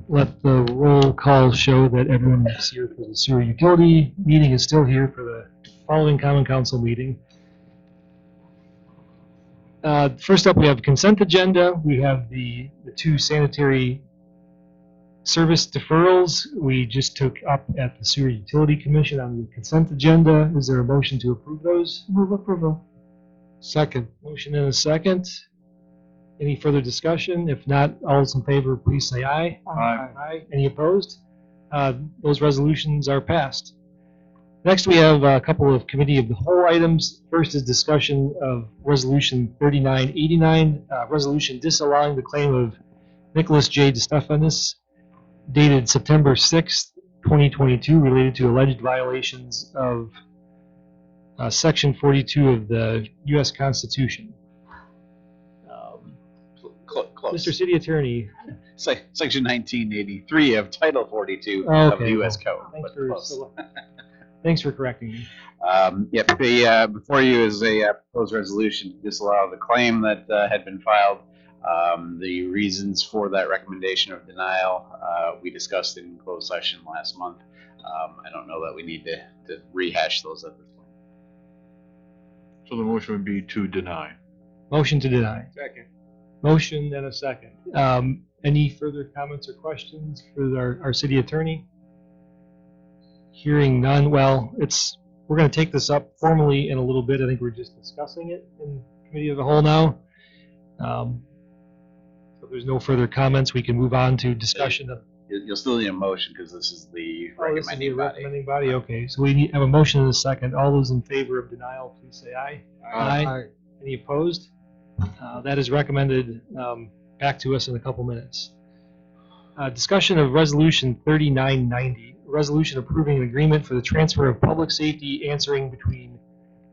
let the roll call show that everyone is here for the sewer utility meeting is still here for the following common council meeting. First up, we have consent agenda. We have the two sanitary service deferrals we just took up at the Sewer Utility Commission on the consent agenda. Is there a motion to approve those? Move approval. Second. Motion and a second. Any further discussion? If not, all those in favor, please say aye. Aye. Aye. Any opposed? Those resolutions are passed. Next, we have a couple of committee of the whole items. First is discussion of Resolution 3989, resolution disallowing the claim of Nicholas J. DeStefanis, dated September 6th, 2022, related to alleged violations of Section 42 of the U.S. Constitution. Close. Mr. City Attorney. Section 1983 of Title 42 Oh, of okay, the U.S. well, Code. But close. Thanks for correcting me. Yep. Before you is a proposed resolution to disallow the claim that had been filed. The reasons for that recommendation of denial we discussed in closed session last month. I don't know that we need to rehash those at this point. So the motion would be to deny. Motion to deny. Second. Motion and a second. Any further comments or questions for our city attorney? Hearing none. Well, we're going to take this up formally in a little bit. I think we're just discussing it in committee of the whole now. So if there's no further comments, we can move on to discussion of. You'll still need a motion because this is the This is the recommending body. recommending body. Okay, so we have a motion and a second. All those in favor of denial, please say aye. Aye. Any opposed? That is recommended back to us in a couple minutes. Discussion of Resolution 3990, a resolution approving an agreement for the transfer of public safety answering between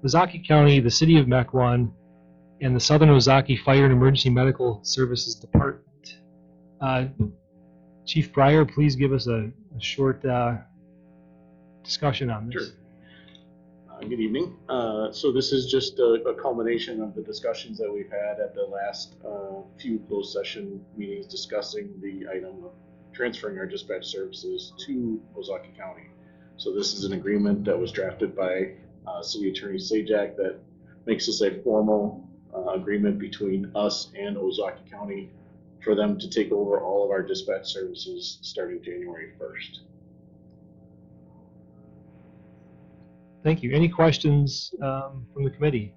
Ozaki County, the City of Mequon, and the Southern Ozaki Fire and Emergency Medical Services Department. Chief Breyer, please give us a short discussion on this. Sure. Good evening. So this is just a culmination of the discussions that we've had at the last few closed session meetings discussing the item of transferring our dispatch services to Ozaki County. So this is an agreement that was drafted by City Attorney Sajak that makes this a formal agreement between us and Ozaki County for them to take over all of our dispatch services starting January 1st. Thank you. Any questions from the committee?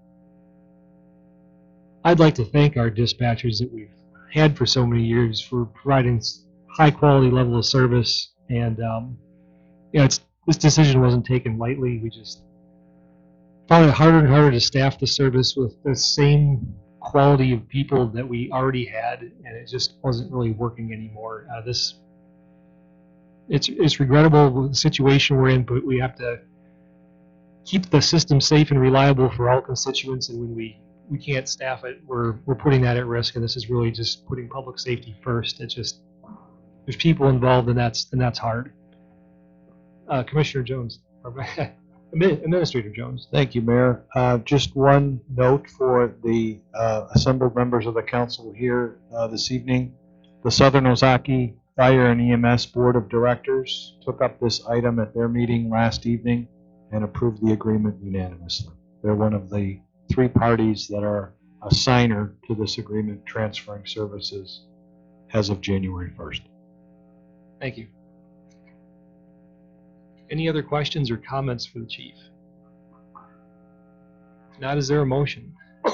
I'd like to thank our dispatchers that we've had for so many years for providing high quality level of service. And this decision wasn't taken lightly. We just found it harder and harder to staff the service with the same quality of people that we already had, and it just wasn't really working anymore. It's regrettable the situation we're in, but we have to keep the system safe and reliable for all constituents, and when we can't staff it, we're putting that at risk, and this is really just putting public safety first. It's just, there's people involved, and that's hard. Commissioner Jones, or Administrator Jones. Thank you, Mayor. Just one note for the assembled members of the council here this evening. The Southern Ozaki Fire and EMS Board of Directors took up this item at their meeting last evening and approved the agreement unanimously. They're one of the three parties that are a signer to this agreement transferring services as of January 1st. Thank you. Any other questions or comments for the chief? If not, is there a motion? I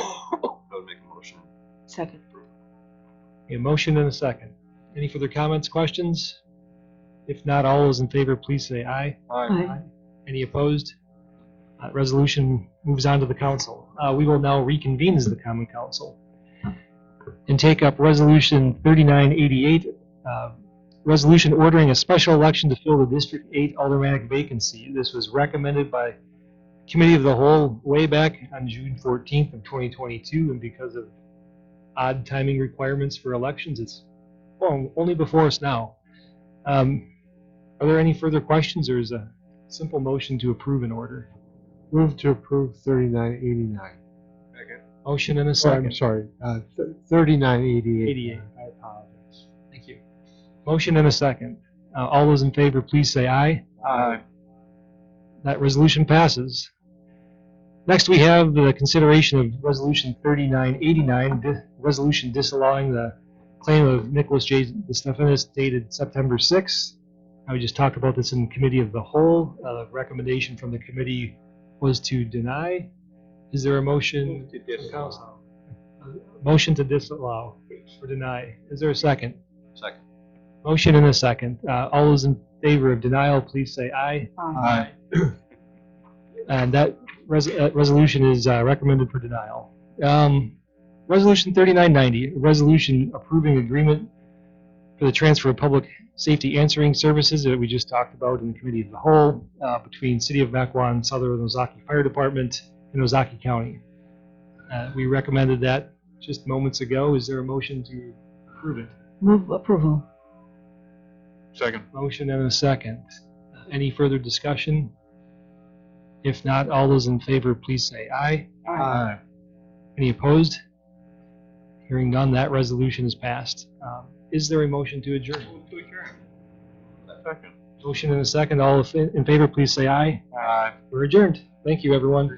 would make a motion. Second. A motion and a second. Any further comments, questions? If not, all those in favor, please say aye. Aye. Any opposed? Resolution moves on to the council. We will now reconvene as the common council and take up Resolution 3988, resolution ordering a special election to fill the District 8 aldermanic vacancy. This was recommended by Committee of the Whole way back on June 14th of 2022, and because of odd timing requirements for elections, it's only before us now. Are there any further questions, or is a simple motion to approve in order? Move to approve 3989. Second. Motion and a Oh, second. I'm sorry. 3988. 88. I apologize. Thank you. Motion and a second. All those in favor, please say aye. Aye. That resolution passes. Next, we have the consideration of Resolution 3989, resolution disallowing the claim of Nicholas J. DeStephanis dated September 6th. We just talked about this in Committee of the Whole. The recommendation from the committee was to deny. Is there a motion? from council? Motion to disallow or deny. Is there a second? Second. Motion and a second. All those in favor of denial, please say aye. Aye. And that resolution is recommended for denial. Resolution 3990, a resolution approving agreement for the transfer of public safety answering services that we just talked about in the Committee of the Whole between City of Mequon, Southern Ozaki Fire Department, and Ozaki County. We recommended that just moments ago. Is there a motion to approve it? Move approval. Second. Motion and a second. Any further discussion? If not, all those in favor, please say aye. Aye. Any opposed? Hearing none, that resolution is passed. Is there a motion to adjourn? Second. Motion and a second. All in favor, please say aye. Aye. We're adjourned. Thank you, everyone.